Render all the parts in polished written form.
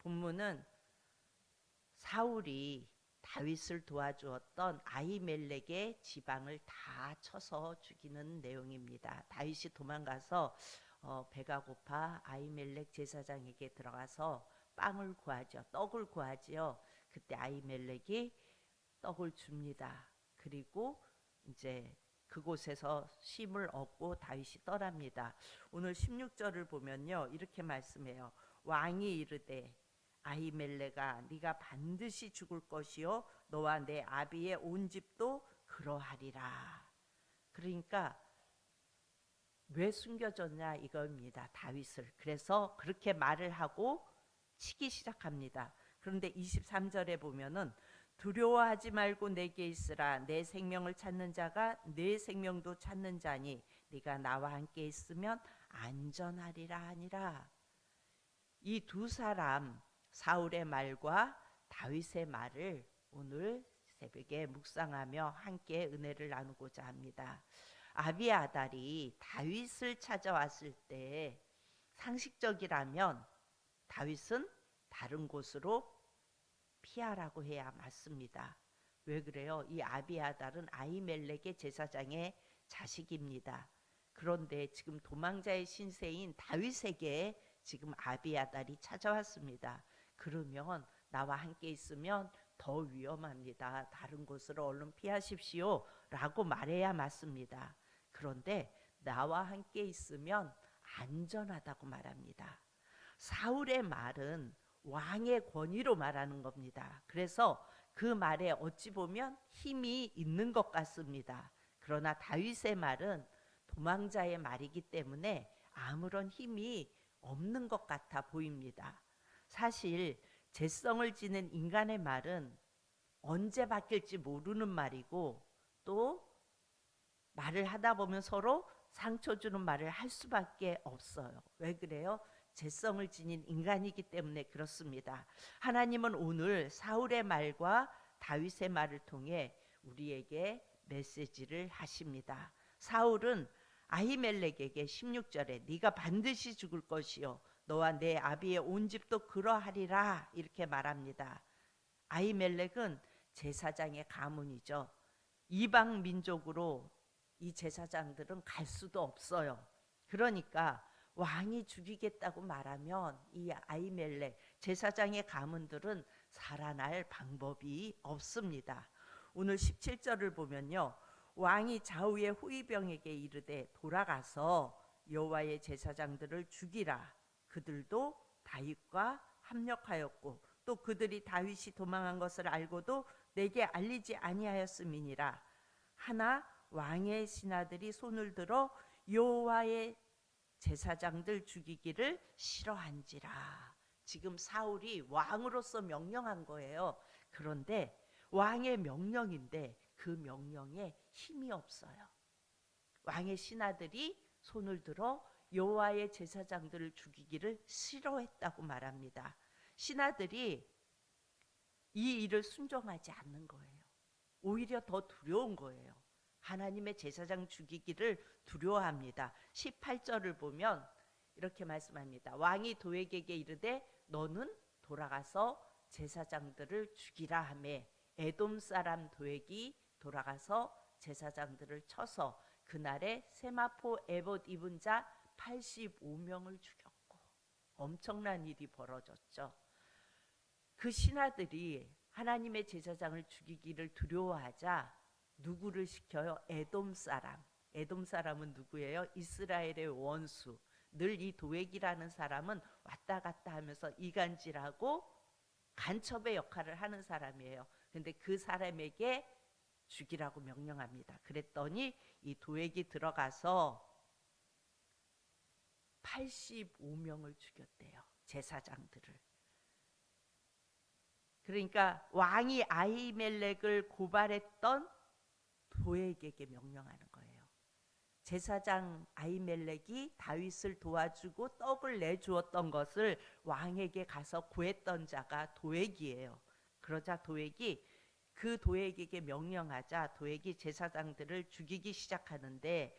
본문은 사울이 다윗을 도와주었던 아히멜렉의 지방을 다 쳐서 죽이는 내용입니다. 다윗이 도망가서 배가 고파 아히멜렉 제사장에게 들어가서 빵을 구하죠. 떡을 구하지요. 그때 아히멜렉이 떡을 줍니다. 그리고 이제 그곳에서 쉼을 얻고 다윗이 떠납니다. 오늘 16절을 보면요, 이렇게 말씀해요. 왕이 이르되 아히멜렉아 네가 반드시 죽을 것이요 너와 내 아비의 온 집도 그러하리라. 그러니까 왜 숨겨졌냐 이겁니다. 다윗을. 그래서 그렇게 말을 하고 치기 시작합니다. 그런데 23절에 보면은 두려워하지 말고 내게 있으라. 내 생명을 찾는 자가 내 생명도 찾는 자니 네가 나와 함께 있으면 안전하리라 하니라. 이 두 사람 사울의 말과 다윗의 말을 오늘 새벽에 묵상하며 함께 은혜를 나누고자 합니다. 아비아달이 다윗을 찾아왔을 때 상식적이라면 다윗은 다른 곳으로 피하라고 해야 맞습니다. 왜 그래요? 이 아비아달은 아히멜렉의 제사장의 자식입니다. 그런데 지금 도망자의 신세인 다윗에게 지금 아비아달이 찾아왔습니다. 그러면 나와 함께 있으면 더 위험합니다. 다른 곳으로 얼른 피하십시오 라고 말해야 맞습니다. 그런데 나와 함께 있으면 안전하다고 말합니다. 사울의 말은 왕의 권위로 말하는 겁니다. 그래서 그 말에 어찌 보면 힘이 있는 것 같습니다. 그러나 다윗의 말은 도망자의 말이기 때문에 아무런 힘이 없는 것 같아 보입니다. 사실 재성을 지닌 인간의 말은 언제 바뀔지 모르는 말이고 또 말을 하다 보면 서로 상처 주는 말을 할 수밖에 없어요. 왜 그래요? 재성을 지닌 인간이기 때문에 그렇습니다. 하나님은 오늘 사울의 말과 다윗의 말을 통해 우리에게 메시지를 하십니다. 사울은 아히멜렉에게 16절에 네가 반드시 죽을 것이요 너와 내 아비의 온 집도 그러하리라 이렇게 말합니다. 아히멜렉은 제사장의 가문이죠. 이방 민족으로 이 제사장들은 갈 수도 없어요. 그러니까 왕이 죽이겠다고 말하면 이 아히멜렉 제사장의 가문들은 살아날 방법이 없습니다. 오늘 17절을 보면요, 왕이 좌우의 호위병에게 이르되 돌아가서 여호와의 제사장들을 죽이라. 그들도 다윗과 합력하였고 또 그들이 다윗이 도망한 것을 알고도 내게 알리지 아니하였음이니라. 하나 왕의 신하들이 손을 들어 여호와의 제사장들 죽이기를 싫어한지라. 지금 사울이 왕으로서 명령한 거예요. 그런데 왕의 명령인데 그 명령에 힘이 없어요. 왕의 신하들이 손을 들어 여호와의 제사장들을 죽이기를 싫어했다고 말합니다. 신하들이 이 일을 순종하지 않는 거예요. 오히려 더 두려운 거예요. 하나님의 제사장 죽이기를 두려워합니다. 18절을 보면 이렇게 말씀합니다. 왕이 도액에게 이르되 너는 돌아가서 제사장들을 죽이라 하매 에돔 사람 도액이 돌아가서 제사장들을 쳐서 그날에 세마포 에봇 입은 자 85명을 죽였고 엄청난 일이 벌어졌죠. 그 신하들이 하나님의 제사장을 죽이기를 두려워하자 누구를 시켜요? 에돔 사람. 에돔 사람은 누구예요? 이스라엘의 원수. 늘 이 도액이라는 사람은 왔다 갔다 하면서 이간질하고 간첩의 역할을 하는 사람이에요. 근데 그 사람에게 죽이라고 명령합니다. 그랬더니 이 도액이 들어가서 85명을 죽였대요. 제사장들을. 그러니까 왕이 아히멜렉을 고발했던 도액에게 명령하는 거예요. 제사장 아히멜렉이 다윗을 도와주고 떡을 내주었던 것을 왕에게 가서 구했던 자가 도액이에요. 그러자 도액이 그 도액에게 명령하자 도액이 제사장들을 죽이기 시작하는데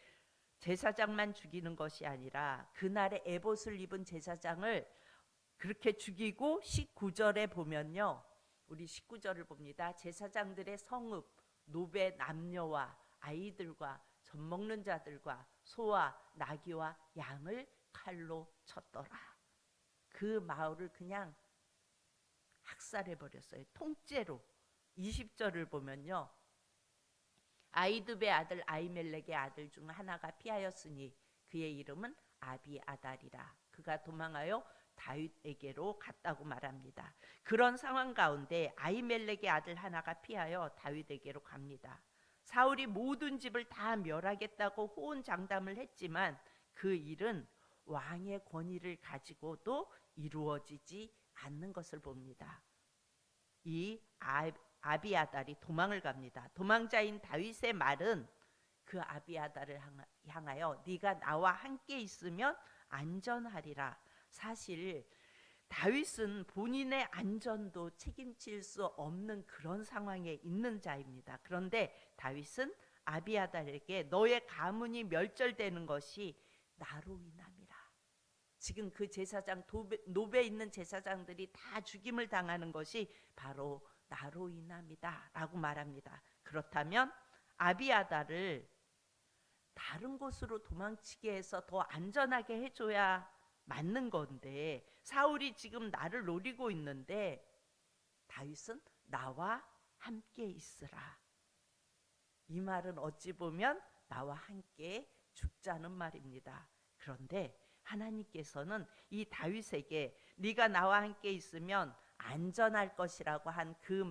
제사장만 죽이는 것이 아니라 그날에 에봇을 입은 제사장을 그렇게 죽이고 19절에 보면요. 우리 19절을 봅니다. 제사장들의 성읍, 노베 남녀와 아이들과 젖 먹는 자들과 소와 나귀와 양을 칼로 쳤더라. 그 마을을 그냥 학살해 버렸어요. 통째로. 20절을 보면요. 아이두베 아들 아이멜렉의 아들 중 하나가 피하였으니 그의 이름은 아비아달이라. 그가 도망하여 다윗에게로 갔다고 말합니다. 그런 상황 가운데 아이멜렉의 아들 하나가 피하여 다윗에게로 갑니다. 사울이 모든 집을 다 멸하겠다고 호언장담을 했지만 그 일은 왕의 권위를 가지고도 이루어지지 않는 것을 봅니다. 이 아비아달이 도망을 갑니다. 도망자인 다윗의 말은 그 아비아달을 향하여 네가 나와 함께 있으면 안전하리라. 사실 다윗은 본인의 안전도 책임질 수 없는 그런 상황에 있는 자입니다. 그런데 다윗은 아비아달에게 너의 가문이 멸절되는 것이 나로 인함이라. 지금 그 제사장 노베에 있는 제사장들이 다 죽임을 당하는 것이 바로 나로 인함이다 라고 말합니다. 그렇다면 아비아달을 다른 곳으로 도망치게 해서 더 안전하게 해줘야 맞는 건데, 사울이 지금 나를 노리고 있는데 다윗은 나와 함께 있으라. 이 말은 어찌 보면 나와 함께 죽자는 말입니다. 그런데 하나님께서는 이 다윗에게 네가 나와 함께 있으면 안전할 것이라고 한 그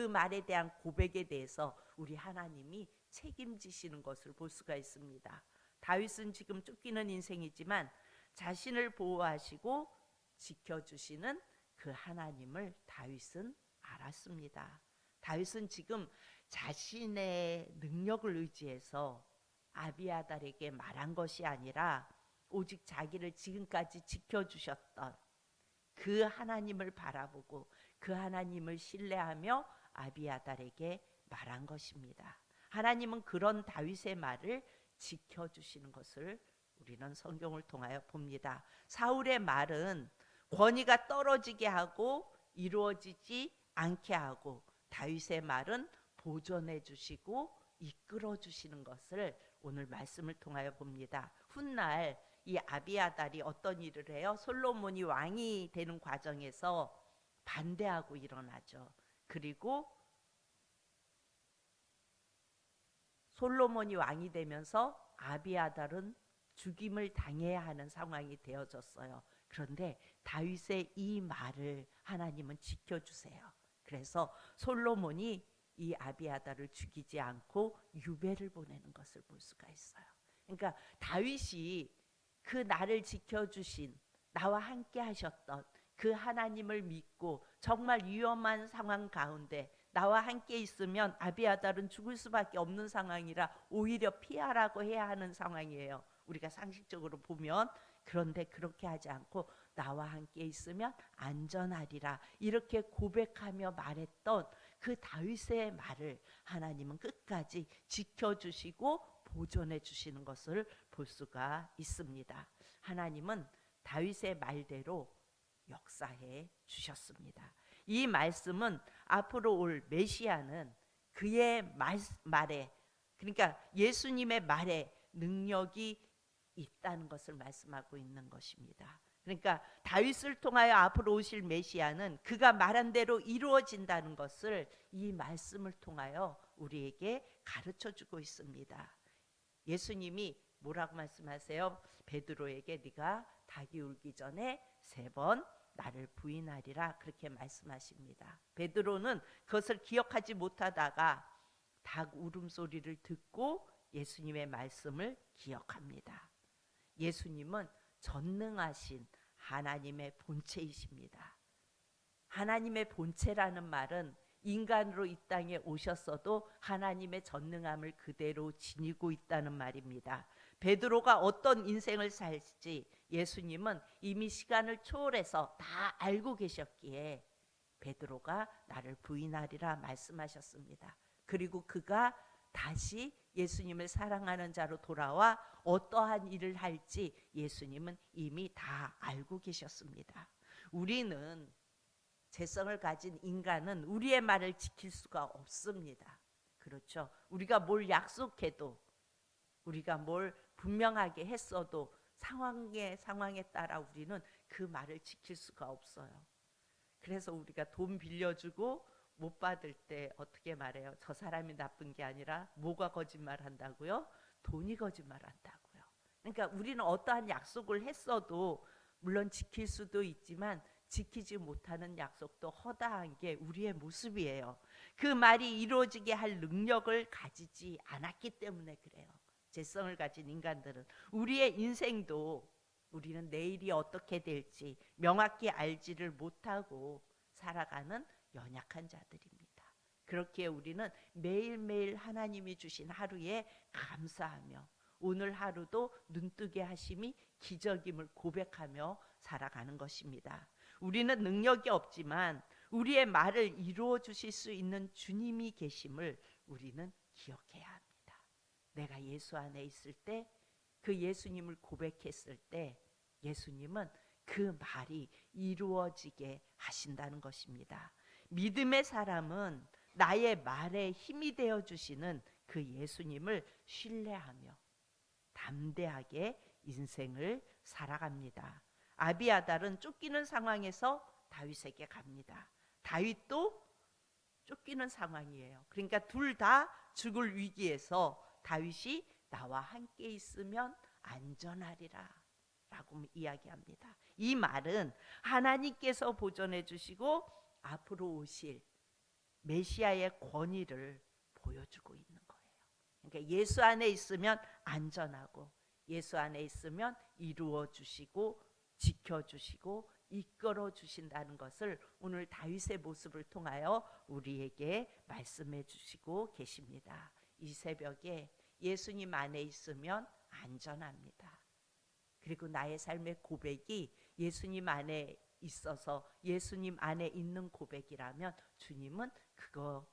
말에 대한 고백에 대해서 우리 하나님이 책임지시는 것을 볼 수가 있습니다. 다윗은 지금 쫓기는 인생이지만 자신을 보호하시고 지켜주시는 그 하나님을 다윗은 알았습니다. 다윗은 지금 자신의 능력을 의지해서 아비아달에게 말한 것이 아니라 오직 자기를 지금까지 지켜주셨던 그 하나님을 바라보고 그 하나님을 신뢰하며 아비아달에게 말한 것입니다. 하나님은 그런 다윗의 말을 지켜주시는 것을 우리는 성경을 통하여 봅니다. 사울의 말은 권위가 떨어지게 하고 이루어지지 않게 하고, 다윗의 말은 보존해 주시고 이끌어 주시는 것을 오늘 말씀을 통하여 봅니다. 훗날 이 아비아달이 어떤 일을 해요? 솔로몬이 왕이 되는 과정에서 반대하고 일어나죠. 그리고 솔로몬이 왕이 되면서 아비아달은 죽임을 당해야 하는 상황이 되어졌어요. 그런데 다윗의 이 말을 하나님은 지켜주세요. 그래서 솔로몬이 이 아비아달을 죽이지 않고 유배를 보내는 것을 볼 수가 있어요. 그러니까 다윗이 그 나를 지켜주신, 나와 함께 하셨던 그 하나님을 믿고 정말 위험한 상황 가운데 나와 함께 있으면 아비아달은 죽을 수밖에 없는 상황이라 오히려 피하라고 해야 하는 상황이에요. 우리가 상식적으로 보면. 그런데 그렇게 하지 않고 나와 함께 있으면 안전하리라 이렇게 고백하며 말했던 그 다윗의 말을 하나님은 끝까지 지켜주시고 보존해 주시는 것을 볼 수가 있습니다. 하나님은 다윗의 말대로 역사해 주셨습니다. 이 말씀은 앞으로 올 메시아는 그의 말에, 그러니까 예수님의 말에 능력이 있다는 것을 말씀하고 있는 것입니다. 그러니까 다윗을 통하여 앞으로 오실 메시아는 그가 말한 대로 이루어진다는 것을 이 말씀을 통하여 우리에게 가르쳐 주고 있습니다. 예수님이 뭐라고 말씀하세요? 베드로에게 네가 닭이 울기 전에 3번 나를 부인하리라 그렇게 말씀하십니다. 베드로는 그것을 기억하지 못하다가 닭 울음소리를 듣고 예수님의 말씀을 기억합니다. 예수님은 전능하신 하나님의 본체이십니다. 하나님의 본체라는 말은 인간으로 이 땅에 오셨어도 하나님의 전능함을 그대로 지니고 있다는 말입니다. 베드로가 어떤 인생을 살지 예수님은 이미 시간을 초월해서 다 알고 계셨기에 베드로가 나를 부인하리라 말씀하셨습니다. 그리고 그가 다시 예수님을 사랑하는 자로 돌아와 어떠한 일을 할지 예수님은 이미 다 알고 계셨습니다. 우리는 죄성을 가진 인간은 우리의 말을 지킬 수가 없습니다. 그렇죠? 우리가 뭘 약속해도, 우리가 뭘 분명하게 했어도 상황에 따라 우리는 그 말을 지킬 수가 없어요. 그래서 우리가 돈 빌려주고 못 받을 때 어떻게 말해요? 저 사람이 나쁜 게 아니라 뭐가 거짓말한다고요? 돈이 거짓말한다고요. 그러니까 우리는 어떠한 약속을 했어도 물론 지킬 수도 있지만 지키지 못하는 약속도 허다한 게 우리의 모습이에요. 그 말이 이루어지게 할 능력을 가지지 않았기 때문에 그래요. 죄성을 가진 인간들은 우리의 인생도 우리는 내일이 어떻게 될지 명확히 알지를 못하고 살아가는 연약한 자들입니다. 그렇기에 우리는 매일매일 하나님이 주신 하루에 감사하며 오늘 하루도 눈뜨게 하심이 기적임을 고백하며 살아가는 것입니다. 우리는 능력이 없지만 우리의 말을 이루어 주실 수 있는 주님이 계심을 우리는 기억해야 합니다. 내가 예수 안에 있을 때, 그 예수님을 고백했을 때 예수님은 그 말이 이루어지게 하신다는 것입니다. 믿음의 사람은 나의 말에 힘이 되어 주시는 그 예수님을 신뢰하며 담대하게 인생을 살아갑니다. 아비아달은 쫓기는 상황에서 다윗에게 갑니다. 다윗도 쫓기는 상황이에요. 그러니까 둘 다 죽을 위기에서 다윗이 나와 함께 있으면 안전하리라 라고 이야기합니다. 이 말은 하나님께서 보존해 주시고 앞으로 오실 메시아의 권위를 보여주고 있는 거예요. 그러니까 예수 안에 있으면 안전하고 예수 안에 있으면 이루어 주시고 지켜주시고 이끌어 주신다는 것을 오늘 다윗의 모습을 통하여 우리에게 말씀해 주시고 계십니다. 이 새벽에 예수님 안에 있으면 안전합니다. 그리고 나의 삶의 고백이 예수님 안에 있어서 예수님 안에 있는 고백이라면 주님은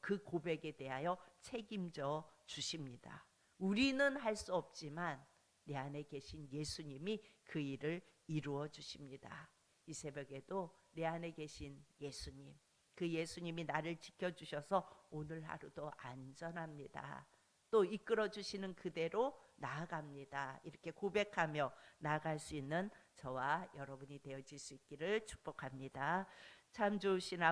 그 고백에 대하여 책임져 주십니다. 우리는 할 수 없지만 내 안에 계신 예수님이 그 일을 이루어 주십니다. 이 새벽에도 내 안에 계신 예수님, 그 예수님이 나를 지켜주셔서 오늘 하루도 안전합니다. 또 이끌어 주시는 그대로 나아갑니다. 이렇게 고백하며 나아갈 수 있는 저와 여러분이 되어질 수 있기를 축복합니다. 참 좋으신